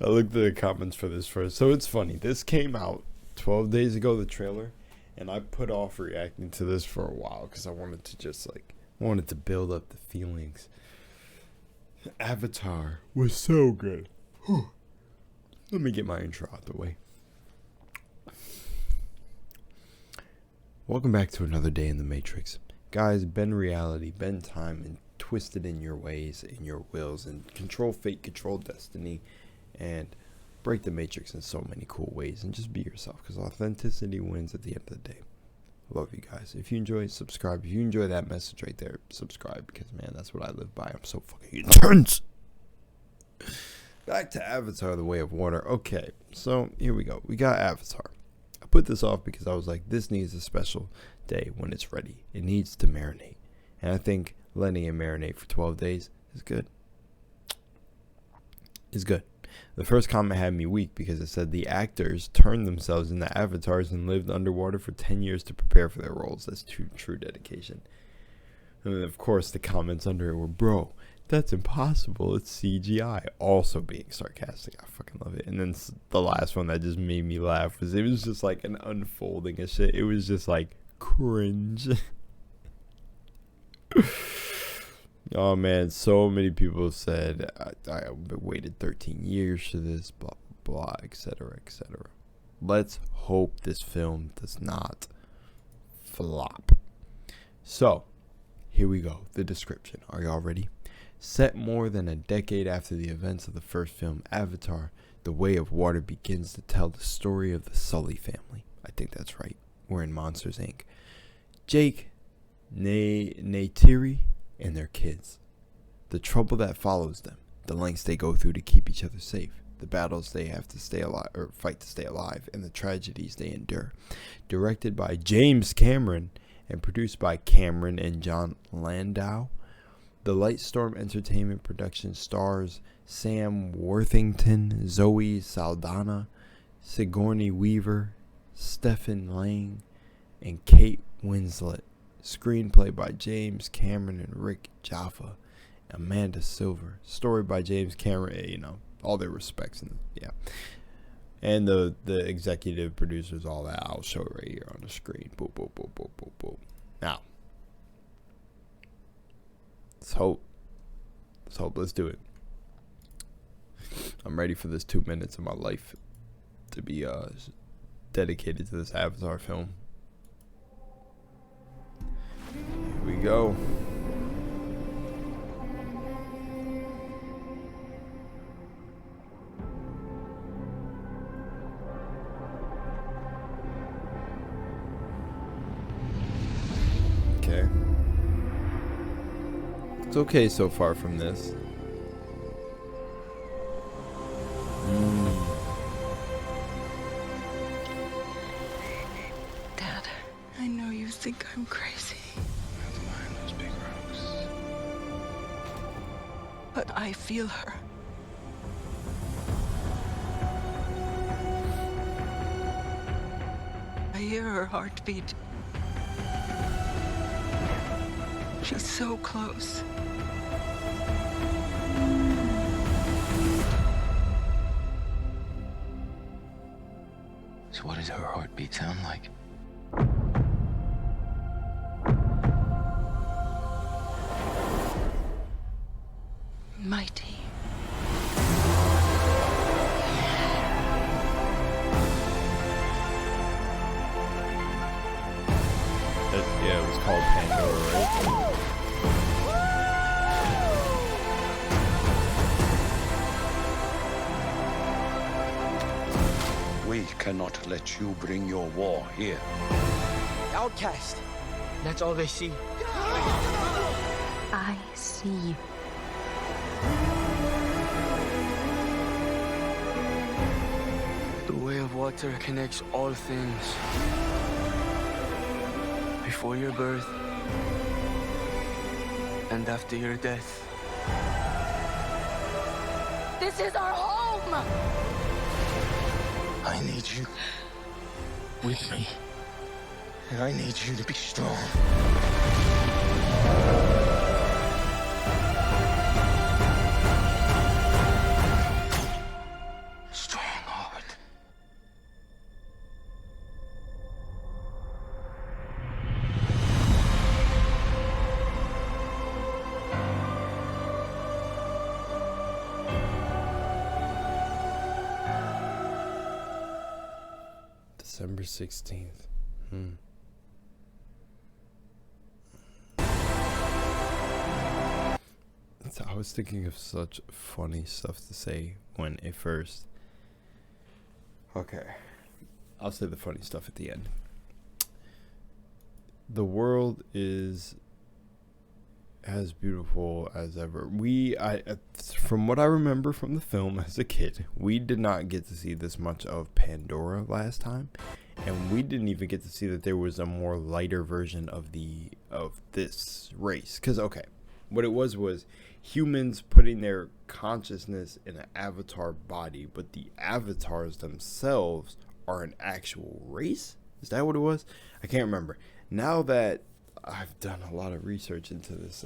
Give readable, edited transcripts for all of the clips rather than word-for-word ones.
I looked at the comments for this first. So it's funny. This came out 12 days ago, the trailer, and I put off reacting to this for a while because I wanted to just wanted to build up the feelings. Avatar was so good. Let me get my intro out the way. Welcome back to another day in the Matrix. Guys, bend reality, bend time, and twist it in your ways, in your wills, and control fate, control destiny, and break the Matrix in so many cool ways, and just be yourself, because authenticity wins at the end of the day. Love you guys. If you enjoy, subscribe. If you enjoy that message right there, subscribe, because, man, that's what I live by. I'm so fucking intense. Back to Avatar, The Way of Water. Okay, so here we go. We got Avatar. I put this off because I was like, this needs a special day when it's ready. It needs to marinate. And I think letting it marinate for 12 days is good. It's good. The first comment had me weak because it said the actors turned themselves into avatars and lived underwater for 10 years to prepare for their roles. That's true dedication. And then, of course, the comments under it were, bro, that's impossible. It's CGI. Also being sarcastic. I fucking love it. And then the last one that just made me laugh was, it was just like an unfolding of shit. It was just like cringe. Oh man, so many people said I waited 13 years for this, blah blah blah, etc. etc. Let's hope this film does not flop. So here we go, the description. Are y'all ready? Set more than a decade after the events of the first film, Avatar, The Way of Water begins to tell the story of the Sully family. I think that's right. We're in Monsters, Inc. Jake, Neytiri, and their kids. The trouble that follows them, the lengths they go through to keep each other safe, the battles they have to stay alive or fight to stay alive, and the tragedies they endure. Directed by James Cameron and produced by Cameron and John Landau. The Lightstorm Entertainment production stars Sam Worthington, Zoe Saldana, Sigourney Weaver, Stephen Lang, and Kate Winslet. Screenplay by James Cameron and Rick Jaffa, Amanda Silver. Story by James Cameron. You know, all their respects, and yeah. And the executive producers, all that. I'll show it right here on the screen. Boop boop boop boop boop boop. Now, let's hope. Let's do it. I'm ready for this 2 minutes of my life to be dedicated to this Avatar film. Here we go. Okay. It's okay so far from this. Dad, I know you think I'm crazy. Never mind those big rocks. But I feel her. I hear her heartbeat. She's so close. So what does her heartbeat sound like? Mighty. Yeah, it was called Pandora, right? We cannot let you bring your war here. Outcast. That's all they see. I see. The way of water connects all things. Before your birth and after your death. This is our home! I need you with me. And I need you to be strong. December 16th. So I was thinking of such funny stuff to say when it first. Okay. I'll say the funny stuff at the end. The world is as beautiful as ever. From what I remember from the film as a kid, we did not get to see this much of Pandora last time, and we didn't even get to see that there was a more lighter version of this race. Because what it was humans putting their consciousness in an avatar body, but the avatars themselves are an actual race. Is that what it was? I can't remember. Now that I've done a lot of research into this,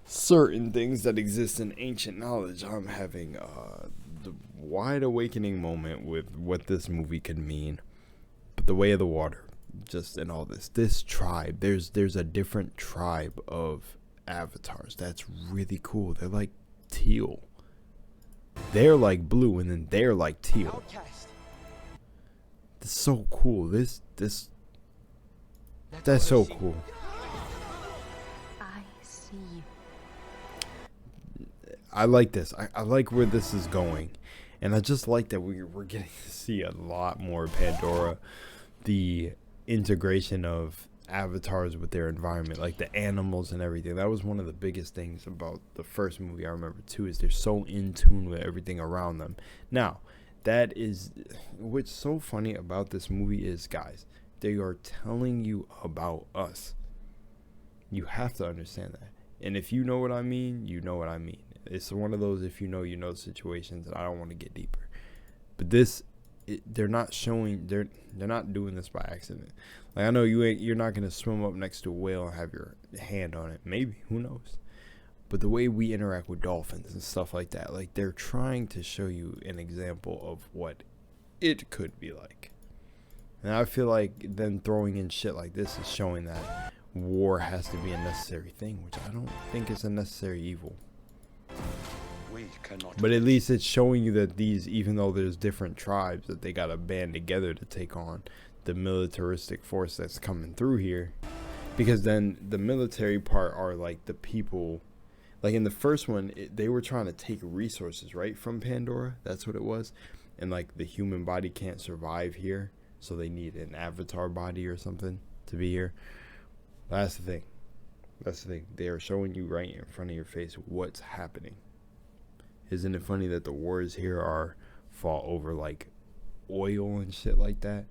certain things that exist in ancient knowledge, I'm having the wide awakening moment with what this movie could mean. But the way of the water, just in all this tribe, there's a different tribe of avatars. That's really cool. They're like teal. They're like blue, and then they're like teal. It's so cool. That's so cool. I see you. I like this. I like where this is going. And I just like that we're getting to see a lot more Pandora. The integration of avatars with their environment, like the animals and everything. That was one of the biggest things about the first movie I remember too, is they're so in tune with everything around them. Now, that is what's so funny about this movie is, guys, they are telling you about us. You have to understand that. And if you know what I mean, you know what I mean. It's one of those if you know situations, and I don't want to get deeper. But they're not showing, they're not doing this by accident. Like, I know you're not going to swim up next to a whale and have your hand on it. Maybe, who knows? But the way we interact with dolphins and stuff like that, like, they're trying to show you an example of what it could be like. And I feel like then throwing in shit like this is showing that war has to be a necessary thing, which I don't think is a necessary evil. But at least it's showing you that these, even though there's different tribes, that they got to band together to take on the militaristic force that's coming through here. Because then the military part are like the people, like in the first one, they were trying to take resources, right, from Pandora. That's what it was. And like the human body can't survive here, so they need an avatar body or something to be here. That's the thing. That's the thing. They are showing you right in front of your face what's happening. Isn't it funny that the wars here are fought over like oil and shit like that?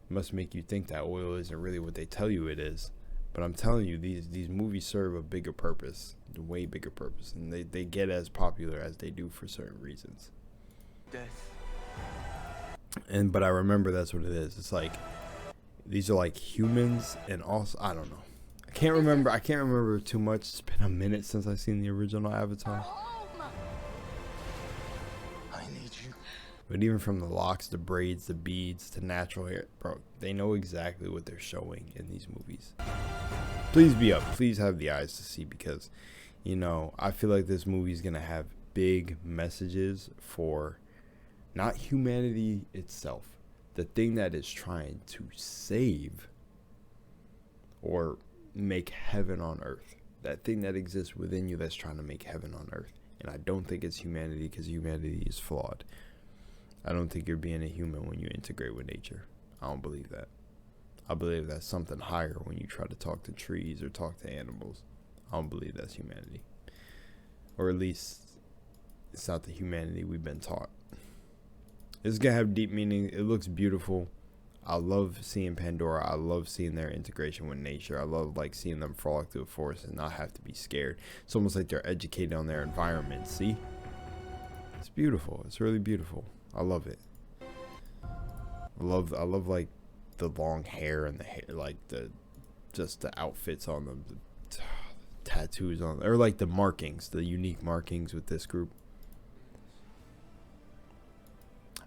Must make you think that oil isn't really what they tell you it is. But I'm telling you, these movies serve a bigger purpose, a way bigger purpose, and they get as popular as they do for certain reasons. Death. But I remember that's what it is. It's like these are like humans, and also I don't know. I can't remember too much. It's been a minute since I've seen the original Avatar. I need you. But even from the locks, the braids, the beads, to natural hair, bro, they know exactly what they're showing in these movies. Please be up. Please have the eyes to see, because, you know, I feel like this movie is going to have big messages for not humanity itself, the thing that is trying to save or make heaven on earth, that thing that exists within you that's trying to make heaven on earth. And I don't think it's humanity, because humanity is flawed. I don't think you're being a human when you integrate with nature. I don't believe that. I believe that's something higher when you try to talk to trees or talk to animals. I don't believe that's humanity. Or at least it's not the humanity we've been taught. It's going to have deep meaning. It looks beautiful. I love seeing Pandora. I love seeing their integration with nature. I love like seeing them frolic through the forest and not have to be scared. It's almost like they're educated on their environment. See? It's beautiful. It's really beautiful. I love it. I love like the long hair and the hair, like the outfits on them, the tattoos on them, or like the markings, the unique markings with this group.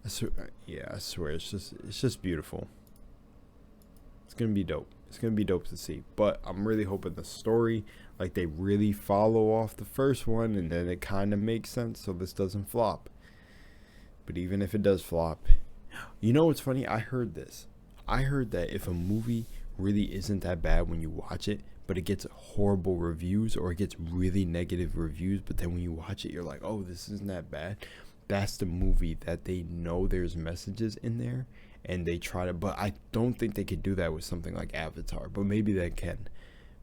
I swear it's just beautiful. It's gonna be dope. It's gonna be dope to see. But I'm really hoping the story, like, they really follow off the first one, and then it kind of makes sense, so this doesn't flop. But even if it does flop, You know what's funny? I heard this. I heard that if a movie really isn't that bad when you watch it, but it gets horrible reviews or it gets really negative reviews, but then when you watch it, you're like, oh, this isn't that bad. That's the movie that they know there's messages in there and they try to, but I don't think they could do that with something like Avatar, but maybe they can.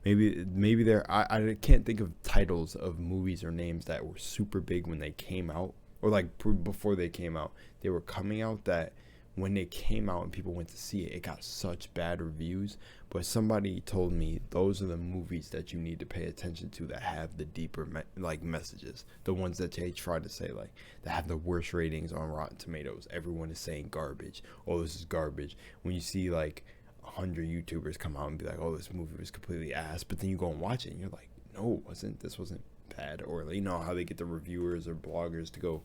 Maybe there, I can't think of titles of movies or names that were super big when they came out, or like before they came out. They were coming out that when they came out and people went to see it, it got such bad reviews. But somebody told me those are the movies that you need to pay attention to that have the deeper like messages. The ones that they try to say like that have the worst ratings on Rotten Tomatoes. Everyone is saying garbage. Oh, this is garbage. When you see like 100 YouTubers come out and be like, oh, this movie was completely ass, but then you go and watch it and you're like, no, this wasn't bad. Or you know how they get the reviewers or bloggers to go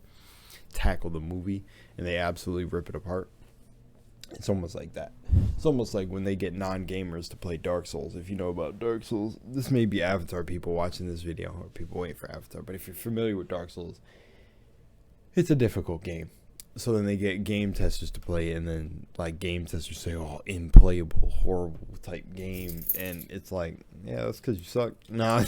tackle the movie and they absolutely rip it apart. It's almost like that. It's almost like when they get non-gamers to play Dark Souls. If you know about Dark Souls, this may be Avatar people watching this video or people waiting for Avatar, but if you're familiar with Dark Souls, it's a difficult game. So then they get game testers to play it, and then like game testers say, oh, unplayable, horrible type game, and it's like, yeah, that's because you suck. Nah,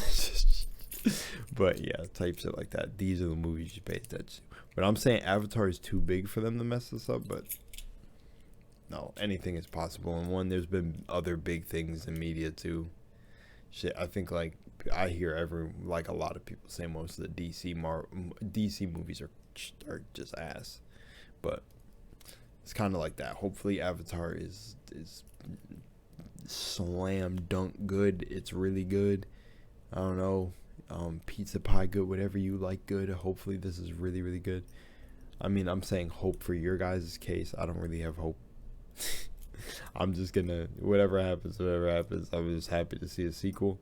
but yeah, type shit like that. These are the movies you pay attention to. But I'm saying Avatar is too big for them to mess this up, but no, anything is possible. And one, there's been other big things in media too. Shit, I think like I hear a lot of people say most of the DC movies are just ass, but it's kind of like that. Hopefully, Avatar is slam dunk good. It's really good. I don't know, pizza pie good, whatever you like good. Hopefully, this is really really good. I mean, I'm saying hope for your guys' case. I don't really have hope. I'm just gonna whatever happens. I'm just happy to see a sequel,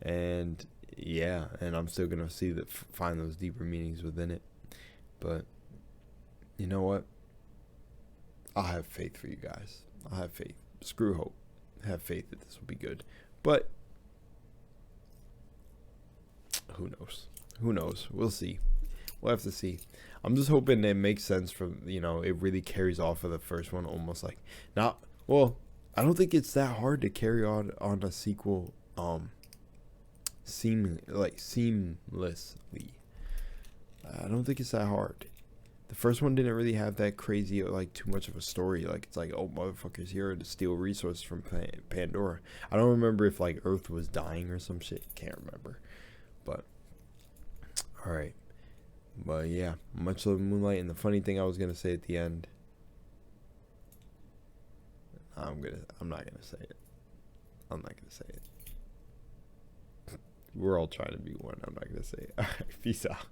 and yeah, and I'm still gonna find those deeper meanings within it. But you know what? I have faith for you guys. I have faith. Screw hope. Have faith that this will be good. But who knows? Who knows? We'll see. We'll have to see. I'm just hoping it makes sense from, it really carries off of the first one, almost like I don't think it's that hard to carry on a sequel seamlessly. I don't think it's that hard. The first one didn't really have that crazy, like, too much of a story. Like, it's like, oh, motherfuckers here to steal resources from Pandora. I don't remember if, like, Earth was dying or some shit. Can't remember. But, alright. But, yeah. Much love, Moonlight. And the funny thing I was going to say at the end. I'm not going to say it. I'm not going to say it. We're all trying to be one. I'm not going to say it. Alright, peace out.